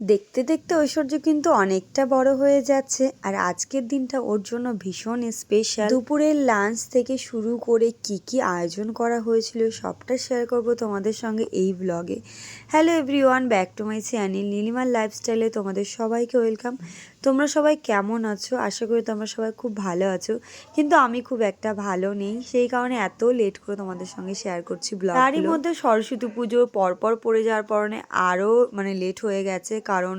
দেখতে দেখতে ঐশ্বর্য কিন্তু অনেকটা বড় হয়ে যাচ্ছে আর আজকের দিনটা ওর জন্য ভীষণ স্পেশাল। দুপুরের লাঞ্চ থেকে শুরু করে কি কি আয়োজন করা হয়েছিল সবটা শেয়ার করব তোমাদের সঙ্গে এই ব্লগে। Hello everyone, back to my channel নীলিমার লাইফস্টাইলে তোমাদের সবাইকে ওয়েলকাম। তোমরা সবাই কেমন আছো? আশা করি তোমরা সবাই খুব ভালো আছো, কিন্তু আমি খুব একটা ভালো নেই, সেই কারণে এত লেট করে তোমাদের সঙ্গে শেয়ার করছি ব্লগ। তারই মধ্যে সরস্বতী পুজোর পরপর পড়ে যাওয়ার কারণে আরও লেট হয়ে গেছে, কারণ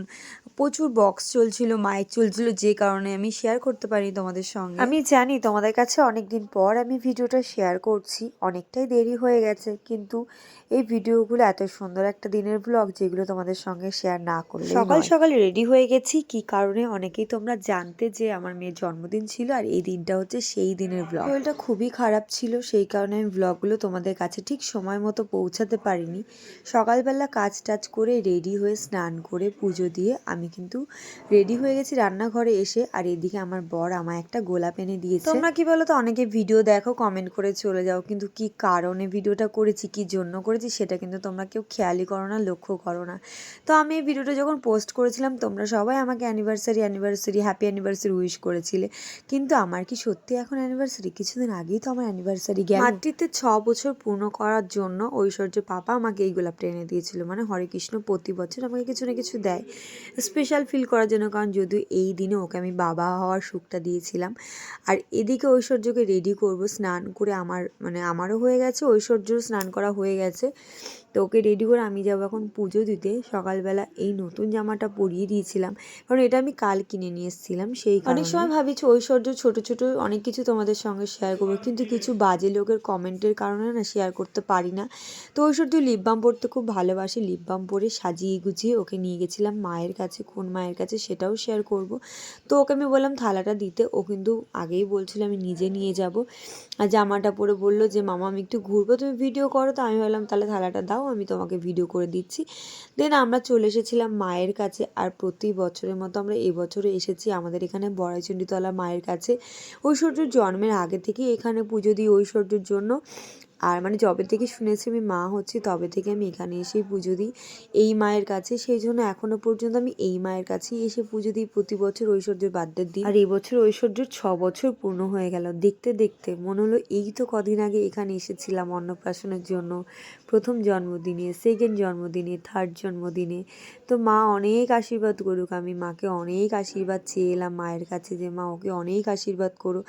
প্রচুর বক্স চলছিল, মাইক চলছিল, যে কারণে আমি শেয়ার করতে পারি তোমাদের সঙ্গে। আমি জানি তোমাদের কাছে অনেকদিন পর আমি ভিডিওটা শেয়ার করছি, অনেকটাই দেরি হয়ে গেছে, কিন্তু এই ভিডিওগুলো এত সুন্দর একটা দিনের ব্লগ যেগুলো তোমাদের সঙ্গে শেয়ার না করলে। সকাল সকাল রেডি হয়ে গেছি, কি কারণে অনেকেই তোমরা জানতে যে আমার মেয়ের জন্মদিন ছিল আর এই দিনটা হচ্ছে সেই দিনের ব্লগ। শরীরটা খুবই খারাপ ছিল, সেই কারণে আমি ব্লগগুলো তোমাদের কাছে ঠিক সময় মতো পৌঁছাতে পারিনি। সকালবেলা কাজ টাজ করে রেডি হয়ে স্নান করে পুজো দিয়ে আমি কিন্তু রেডি হয়ে গেছি রান্নাঘরে এসে, আর এদিকে আমার বর আমায় একটা গোলাপ এনে দিয়েছে। তোমরা কি বলো তো, অনেকে ভিডিও দেখো কমেন্ট করে চলে যাও, কিন্তু কি কারণে ভিডিওটা করেছি, কি জন্য করেছি সেটা কিন্তু তোমরা কেউ খেয়ালই করো না, লক্ষ্য করো না। তো আমি এই ভিডিওটা যখন পোস্ট করেছিলাম তোমরা সবাই আমাকে অ্যানিভার্সারি হ্যাপি অ্যানিভার্সারি উইশ করেছিলে, কিন্তু আমার কি সত্যি এখন অ্যানিভার্সারি? কিছুদিন আগেই তো আমার অ্যানিভার্সারি গেল। মাতৃত্বে 6 বছর পূর্ণ করার জন্য ঐশ্বর্য পাপা আমাকে এই গোলাপটা এনে দিয়েছিল। হরে কৃষ্ণ প্রতি বছর আমাকে কিছু না কিছু দেয় স্পেশাল ফিল করার জন্য, কারণ যদিও এই দিনে ওকে আমি বাবা হওয়ার সুখটা দিয়েছিলাম। আর এদিকে ঐশ্বর্যকে রেডি করব, স্নান করে আমারও হয়ে গেছে, ঐশ্বর্যও স্নান করা হয়ে গেছে। তো ওকে রেডি করে আমি যাবো এখন পুজো দিতে। সকালবেলা এই নতুন জামাটা পরিয়ে দিয়েছিলাম, কারণ এটা আমি কাল কিনে নিয়ে এসেছিলাম, সেই কারণে। অনেক সময় ভাবিছি ঐশ্বর্য ছোট ছোট অনেক কিছু তোমাদের সঙ্গে শেয়ার করবো, কিন্তু কিছু বাজে লোকের কমেন্টের কারণে না শেয়ার করতে পারি না। তো ঐশ্বর্য লিপ বাম পরতে খুব ভালোবাসে, লিপ বাম পরে সাজিয়ে গুছিয়ে ওকে নিয়ে গেছিলাম মায়ের কাছে। কোন মায়ের কাছে সেটাও শেয়ার করব। তো ওকে আমি বললাম থালাটা দিতে, ও কিন্তু আগেই বলছিল আমি নিজে নিয়ে যাব। আর জামাটা পরে বললো যে মামা আমি একটু ঘুরবো, তুমি ভিডিও করো। তো আমি বললাম তাহলে থালাটা দাও, আমি তোমাকে ভিডিও করে দিচ্ছি। দেন আমরা চলে এসেছিলাম মায়ের কাছে, আর প্রতি বছরের মতো আমরা এবছরে এসেছি আমাদের এখানে বড়াইচণ্ডীতলা মায়ের কাছে। ঐশ্বর্যর জন্মের আগে থেকেই এখানে পুজো দিই ঐশ্বর্যর জন্য। আর যবে থেকে শুনেছি আমি মা হচ্ছি তবে থেকে আমি এখানে এসেই পুজো দিই এই মায়ের কাছে, সেই জন্য এখনো পর্যন্ত আমি এই মায়ের কাছেই এসে পুজো দিই প্রতি বছর ঐশ্বর্যের বার্থডের দিন। আর এবছর ঐশ্বর্যর 6 বছর পূর্ণ হয়ে গেল। দেখতে দেখতে মনে হলো এই তো কদিন আগে এখানে এসেছিলাম অন্নপ্রাশনের জন্য, প্রথম জন্মদিনে, সেকেন্ড জন্মদিনে, থার্ড জন্মদিনে। তো মা অনেক আশীর্বাদ করুক, আমি মাকে অনেক আশীর্বাদ চেয়ে এলাম মায়ের কাছে যে মা ওকে অনেক আশীর্বাদ করো,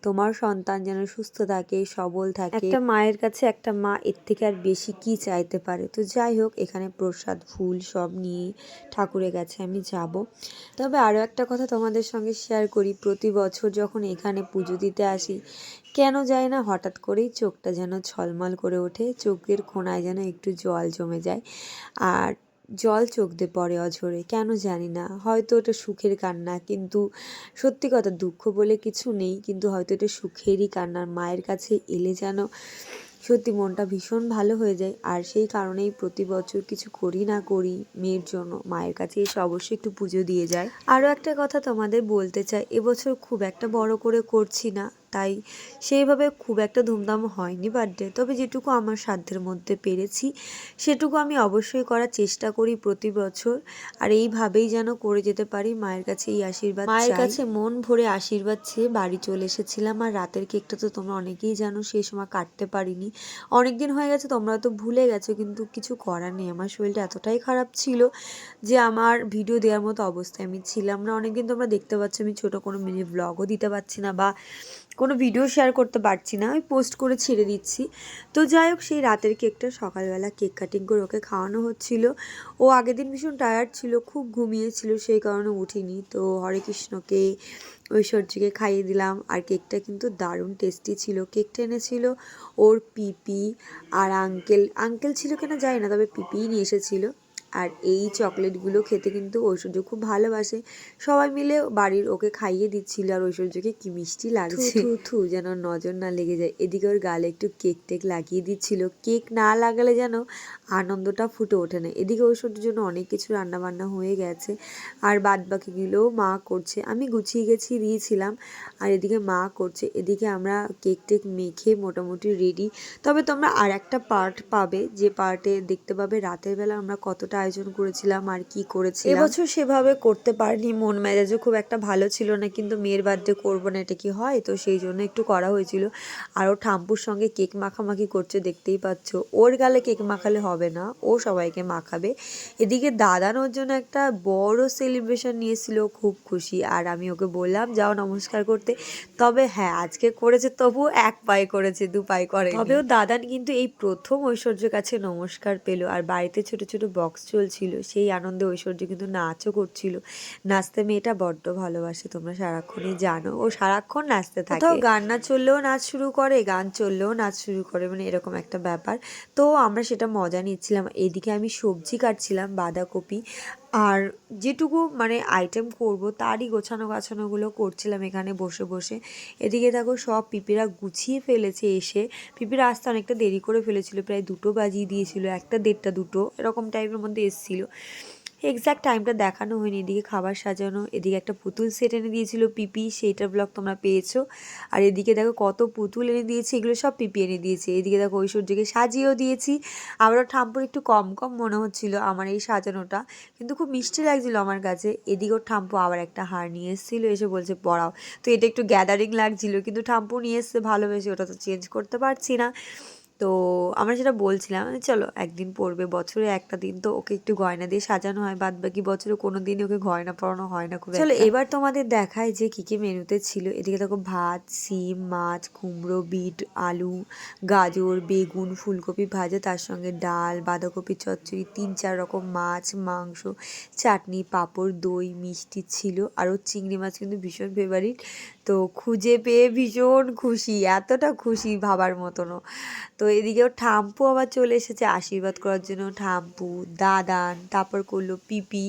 তোমার সন্তান যেন সুস্থ থাকে, সবল থাকে। একটা মায়ের কাছে একটা মা এর থেকে আর বেশি কি চাইতে পারে। তো যাই হোক, এখানে প্রসাদ ফুল সব নিয়ে ঠাকুরের কাছে আমি যাব। তবে আরও একটা কথা তোমাদের সঙ্গে শেয়ার করি, প্রতি বছর যখন এখানে পুজো দিতে আসি কেন যায় না হঠাৎ করেই চোখটা যেন ছলমল করে ওঠে, চোখের কোণায় যেন একটু জল জমে যায়, আর জল চোখ দিয়ে পড়ে অঝরে, কেন জানি না। হয়তো ওটা সুখের কান্না, কিন্তু সত্যি কথা দুঃখ বলে কিছু নেই, কিন্তু হয়তো এটা সুখেরই কান্না। মায়ের কাছে এলে যেন সত্যি মনটা ভীষণ ভালো হয়ে যায়। আর সেই কারণেই প্রতি বছর কিছু করি না করি মেয়ের জন্য মায়ের কাছে এসে অবশ্যই একটু পুজো দিয়ে যায়। আরও একটা কথা তোমাদের বলতে চাই, এবছর খুব একটা বড় করে করছি না, তাই সেইভাবে খুব একটা ধুমধাম হয়নি বার্থডে। তবে যেটুকু আমার সাধ্যের মধ্যে পেরেছি সেটুকু আমি অবশ্যই করার চেষ্টা করি প্রতি বছর, আর এইভাবেই যেন করে যেতে পারি। মায়ের কাছে এই আশীর্বাদ, মায়ের কাছে মন ভরে আশীর্বাদ চেয়ে বাড়ি চলে এসেছিলাম। আর রাতের কেকটা তো তোমরা অনেকেই জানো সেই সময় কাটতে পারিনি, অনেকদিন হয়ে গেছে, তোমরা তো ভুলে গেছো, কিন্তু কিছু করার নেই। আমার শরীরটা এতটাই খারাপ ছিল যে আমার ভিডিও দেওয়ার মতো অবস্থায় আমি ছিলাম না। অনেকদিন তোমরা দেখতে পাচ্ছ আমি ছোট কোনো মিনি ব্লগও দিতে পারছি না, বা কোনো ভিডিও শেয়ার করতে পারছি না, আমি পোস্ট করে ছেড়ে দিচ্ছি। তো যাই হোক, সেই রাতের কেকটা সকালবেলা কেক কাটিং করে ওকে খাওয়ানো হচ্ছিল। ও আগের দিন ভীষণ টায়ার্ড ছিল, খুব ঘুমিয়েছিল, সেই কারণে উঠিনি। তো হরে কৃষ্ণকে ঐশ্বর্যকে খাইয়ে দিলাম। আর কেকটা কিন্তু দারুণ টেস্টি ছিল। কেকটা এনেছিল ওর পিপি, আর আঙ্কেল ছিল কিনা জানি না, তবে পিপিই নিয়ে এসেছিল। আর এই চকলেটগুলো খেতে কিন্তু ঐশ্বর্য খুব ভালোবাসে। সবাই মিলে বাড়ির ওকে খাইয়ে দিচ্ছিল, আর ঐশ্বর্যকে কি মিষ্টি লাগছে, থু থু যেন নজর না লেগে যায়। এদিকে ওর গালে একটু কেক টেক লাগিয়ে দিচ্ছিল, কেক না লাগালে যেন আনন্দটা ফুটে ওঠে না। এদিকে ঐশ্বর্যের জন্য অনেক কিছু রান্না বান্না হয়ে গেছে, আর বাদ বাকিগুলোও মা করছে, আমি গুছিয়ে গেছিয়ে দিয়েছিলাম, আর এদিকে মা করছে। এদিকে আমরা কেক টেক মেখে মোটামুটি রেডি। তবে তোমরা আর একটা পার্ট পাবে, যে পার্টে দেখতে পাবে রাতের বেলা আমরা কতটা আয়োজন করেছিলাম আর কি করেছিলাম। এবছর সেভাবে করতে পারিনি, মন মেজাজও খুব একটা ভালো ছিল না, কিন্তু মেয়ের বার্থডে করবো না এটা কি হয়, তো সেই জন্য একটু করা হয়েছিল। আর ও ঠাম্পুর সঙ্গে কেক মাখামাখি করছে, দেখতেই পাচ্ছ। ওর গালে কেক মাখালে হবে না, ও সবাইকে মাখাবে। এদিকে দাদান ওর জন্য একটা বড় সেলিব্রেশন নিয়েছিল, খুব খুশি। আর আমি ওকে বললাম যাও নমস্কার করতে, তবে হ্যাঁ আজকে করেছে, তবু এক পায়ে করেছে, দু পায়ে করে। তবেও দাদান কিন্তু এই প্রথম ঐশ্বর্যের কাছে নমস্কার পেল। আর বাড়িতে ছোট ছোট বক্স চলছিল, সেই আনন্দে ঐশ্বর্য কিন্তু নাচও করছিল। নাচতে মেয়েটা বড্ড ভালোবাসে, তোমরা সারাক্ষণই জানো, ও সারাক্ষণ নাচতে থাকে। কোথাও গান না চললেও নাচ শুরু করে, গান চললেও নাচ শুরু করে, মানে এরকম একটা ব্যাপার। তো আমরা সেটা মজা নিচ্ছিলাম। এদিকে আমি সবজি কাটছিলাম, বাঁধাকপি, আর যেটুকু মানে আইটেম করব তারই গোছানোগুলো করছিলাম এখানে বসে বসে। এদিকে দেখো সব পিপিরা গুছিয়ে ফেলেছে এসে। পিপিরা আসতে অনেকটা দেরি করে ফেলেছিল, প্রায় 2টো বাজিয়ে দিয়েছিল, 1টা 1:30 2টো এরকম টাইমের মধ্যে এসেছিলো। এক্স্যাক্ট টাইমটা দেখানো হয়নি। এদিকে খাবার সাজানো, এদিকে একটা পুতুল সেট এনে দিয়েছিল পিপি, সেইটার ব্লগ তোমরা পেয়েছো। আর এদিকে দেখো কত পুতুল এনে দিয়েছে, এগুলো সব পিপি এনে দিয়েছে। এদিকে দেখো ঐশ্বর্যকে সাজিয়েও দিয়েছি। আবারও ঠাম্পুর একটু কম কম মনে হচ্ছিল আমার এই সাজানোটা, কিন্তু খুব মিষ্টি লাগছিল আমার কাছে। এদিকেও ঠাম্পু আবার একটা হার নিয়ে এসেছিলো, এসে বলছে পড়াও, তো এটা একটু গ্যাদারিং লাগছিল, কিন্তু ঠাম্পু নিয়ে এসছে ভালোবেসে, ওটা তো চেঞ্জ করতে পারছি না। তো আমরা সেটা বলছিলাম, চলো একদিন পরবে, বছরে একটা দিন তো ওকে একটু গয়না দিয়ে সাজানো হয়, বাদ বাকি বছরে কোনো দিনই ওকে গয়না পরানো হয় না খুব। চলো এবার তোমাদের দেখায় যে কী কী মেনুতে ছিল। এদিকে দেখো ভাত, সিম, মাছ, কুমড়ো, বিট, আলু, গাজর, বেগুন, ফুলকপি ভাজা, তার সঙ্গে ডাল, বাঁধাকপি চচ্চড়ি, 3-4 রকম মাছ, মাংস, চাটনি, পাঁপড়, দই, মিষ্টি ছিল। আরও চিংড়ি মাছ কিন্তু ভীষণ ফেভারিট, তো খুঁজে পেয়ে ভীষণ খুশি, এতটা খুশি ভাবার মতনও। তো এদিকেও ঠাম্পু আবার চলে এসেছে আশীর্বাদ করার জন্য। ঠাম্পু, দাদান, তারপর করলো পিপি।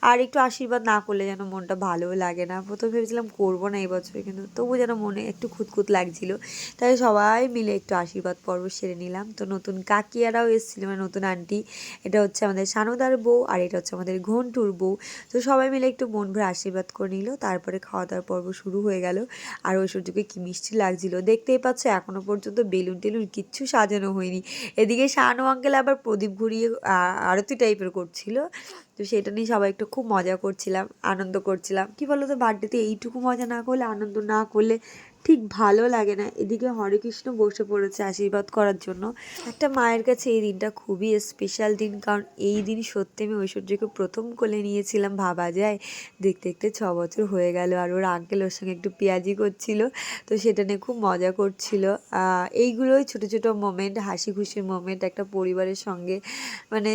আর একটু আশীর্বাদ না করলে যেন মনটা ভালোও লাগে না। প্রথমে ভেবেছিলাম করবো না এই বছরে, কিন্তু তবু যেন মনে একটু খুঁতখুত লাগছিল। তাই সবাই মিলে একটু আশীর্বাদ পর্ব সেরে নিলাম। তো নতুন কাকিয়ারাও এসেছিলো, মানে নতুন আন্টি। এটা হচ্ছে আমাদের সানুদার বউ, আর এটা হচ্ছে আমাদের ঘন্টুর বউ। তো সবাই মিলে একটু মন ভরে আশীর্বাদ করে নিল। তারপরে খাওয়া দাওয়ার পর্ব শুরু হয়ে গেল। আর ঐশ্বর্যকে কি মিষ্টি লাগছিল, দেখতেই পাচ্ছ এখনো পর্যন্ত বেলুন টেলুন কিচ্ছু সাজানো হয়নি। এদিকে শানু আঙ্কেল আবার প্রদীপ ঘুরিয়ে আরতি টাইপের করছিল, তো সেটা নিয়ে সবাই একটু খুব মজা করছিলাম, আনন্দ করছিলাম। কি বলো তো, বার্থডেতে এইটুকু মজা না করলে, আনন্দ না করলে ঠিক ভালো লাগে না। এদিকে হরে কৃষ্ণ বসে পড়েছে আশীর্বাদ করার জন্য। একটা মায়ের কাছে এই দিনটা খুবই স্পেশাল দিন, কারণ এই দিন সত্যি আমি ঐশ্বর্যকে প্রথম কোলে নিয়েছিলাম, ভাবা যায়। দেখতে দেখতে 6 বছর হয়ে গেল। আর ওর আঙ্কেল ওর সঙ্গে একটু পেঁয়াজি করছিল, তো সেটা নিয়ে খুব মজা করছিল। এইগুলোই ছোট ছোট মোমেন্ট, হাসি খুশির মোমেন্ট একটা পরিবারের সঙ্গে, মানে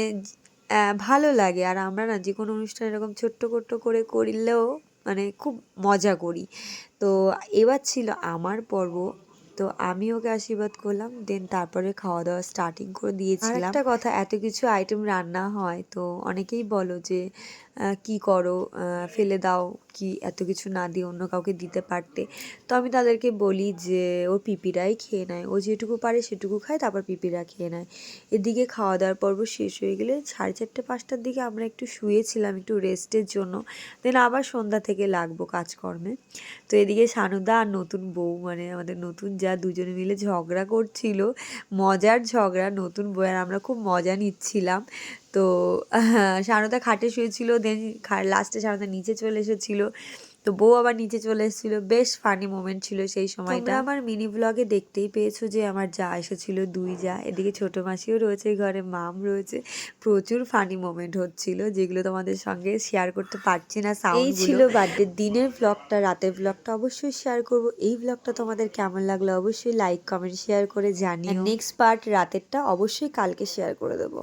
ভালো লাগে। আর আমরা না যে কোনো অনুষ্ঠান এরকম ছোট্ট ছোট্ট করে করলেও মানে খুব মজা করি। তো এবার ছিল আমার পর্ব, তো আমি ওকে আশীর্বাদ করলাম, দেন তারপরে খাওয়া দাওয়া স্টার্টিং করে দিয়েছিলাম। আর একটা কথা, এত কিছু আইটেম রান্না হয়, তো অনেকেই বলো যে কি করো, ফেলে দাও, কি এত কিছু না দিয়ে অন্য কাউকে দিতে পারতে। তো আমি তাদেরকে বলি যে ওর পিপিরাই খেয়ে নেয়, ও যেটুকু পারে সেটুকু খায়, তারপর পিপিরা খেয়ে নেয়। এদিকে খাওয়া দাওয়ার পর্ব শেষ হয়ে গেলে 4:30-5টার দিকে আমরা একটু শুয়েছিলাম, একটু রেস্টের জন্য। দেন আবার সন্ধ্যা থেকে লাগবো কাজকর্মে। তো এদিকে সানুদা আর নতুন বউ, মানে আমাদের নতুন যা, দুজনে মিলে ঝগড়া করছিল, মজার ঝগড়া। নতুন বউ আর আমরা খুব মজা নিচ্ছিলাম। তো সানুদা খাটে শুয়েছিল, দেন লাস্টে সানুদা নিচে চলে এসেছিলো, তো বউ আবার নিচে চলে এসেছিল। বেশ ফানি মোমেন্ট ছিল সেই সময়টা। তোমরা আমার মিনি ব্লগে দেখতেই পেয়েছো যে আমার যা এসেছিল, 2 যা। এদিকে ছোট মাসিও রয়েছে ঘরে, মাম রয়েছে। প্রচুর ফানি মোমেন্ট হচ্ছিল, যেগুলো তোমাদের সঙ্গে শেয়ার করতে পারছি না। এই ছিল বার্থডে দিনের ব্লগটা। রাতের ব্লগটা অবশ্যই শেয়ার করব। এই ব্লগটা তোমাদের কেমন লাগলো অবশ্যই লাইক কমেন্ট শেয়ার করে জানিও। নেক্সট পার্ট রাতেরটা অবশ্যই কালকে শেয়ার করে দেবো।